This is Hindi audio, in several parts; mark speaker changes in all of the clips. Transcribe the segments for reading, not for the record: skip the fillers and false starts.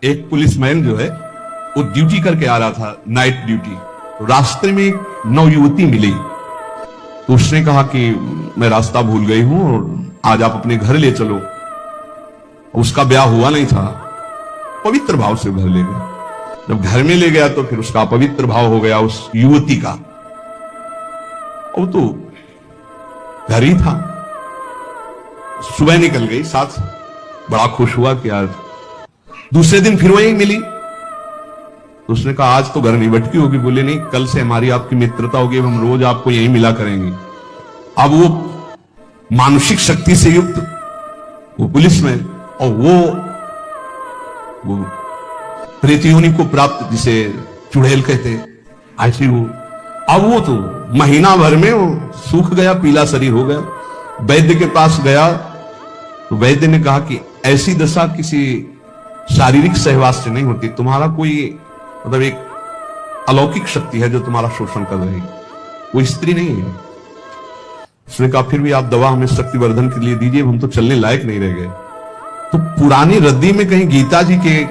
Speaker 1: एक पुलिसमैन जो है वो ड्यूटी करके आ रहा था, नाइट ड्यूटी। तो रास्ते में एक नवयुवती मिली, तो उसने कहा कि मैं रास्ता भूल गई हूं और आज आप अपने घर ले चलो। उसका ब्याह हुआ नहीं था, पवित्र भाव से घर ले गया। जब घर में ले गया तो फिर उसका पवित्र भाव हो गया उस युवती का। वो तो घर ही था। सुबह निकल गई साथ, बड़ा खुश हुआ कि आज। दूसरे दिन फिर वही मिली, तो उसने कहा आज तो घर नहीं भटकी होगी। बोले नहीं, कल से हमारी आपकी मित्रता होगी, हम रोज आपको यहीं मिला करेंगे। अब वो मानसिक शक्ति से युक्त वो पुलिस में, और वो प्रेतयोनि को प्राप्त, जिसे चुड़ैल कहते, ऐसी वो। अब वो तो महीना भर में वो सूख गया, पीला शरीर हो गया। वैद्य के पास गया तो वैद्य ने कहा कि ऐसी दशा किसी शारीरिक सहवास से नहीं होती, तुम्हारा कोई मतलब एक अलौकिक शक्ति है जो तुम्हारा शोषण कर रही, वो स्त्री नहीं है। उसने कहा फिर भी आप दवा हमें शक्तिवर्धन के लिए दीजिए, हम तो चलने लायक नहीं रह गए। तो पुरानी रद्दी में कहीं गीता जी के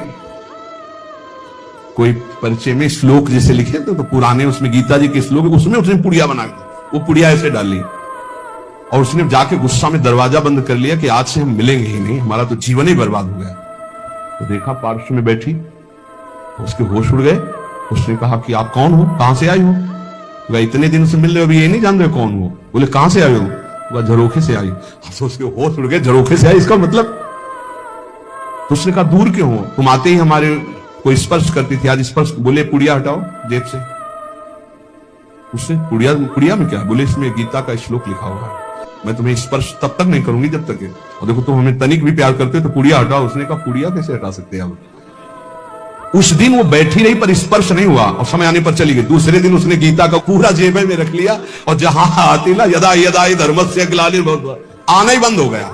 Speaker 1: कोई परिचय में श्लोक जैसे लिखे थे, तो पुराने उसमें गीता जी के श्लोक, उसमें उसने पुड़िया बना दी, वो पुड़िया ऐसे डाल ली और उसने जाके गुस्सा में दरवाजा बंद कर लिया कि आज से हम मिलेंगे ही नहीं, हमारा तो जीवन ही बर्बाद हो गया। तो देखा पार्श्व में बैठी, उसके होश उड़ गए। उसने कहा कि आप कौन हो, कहां से आई हो? तो इतने दिन से मिल रहे हो, अभी ये नहीं जान रहे कौन हो? बोले कहां से आए हो? झरोखे से आई। तो उसके होश उड़ गए, झरोखे से आई इसका मतलब? तो उसने कहा दूर क्यों हो, तुम आते ही हमारे को स्पर्श करती थी, आज स्पर्श। बोले पुड़िया हटाओ जेब से। उसने पुड़िया में क्या? बोले इसमें गीता का श्लोक लिखा हुआ है, मैं तुम्हें स्पर्श तब तक नहीं करूंगी जब तक है, और देखो तुम हमें तनिक भी प्यार करते हो तो पुड़िया हटाओ। उसने कहा पुड़िया कैसे हटा सकते हैं? उस दिन वो बैठी रही पर स्पर्श नहीं हुआ, और समय आने पर चली गई। दूसरे दिन उसने गीता का पूरा जेब में रख लिया, और जहां आती ना यदा यदा धर्मस्य ग्लानिर्भवति, आना ही बंद हो गया।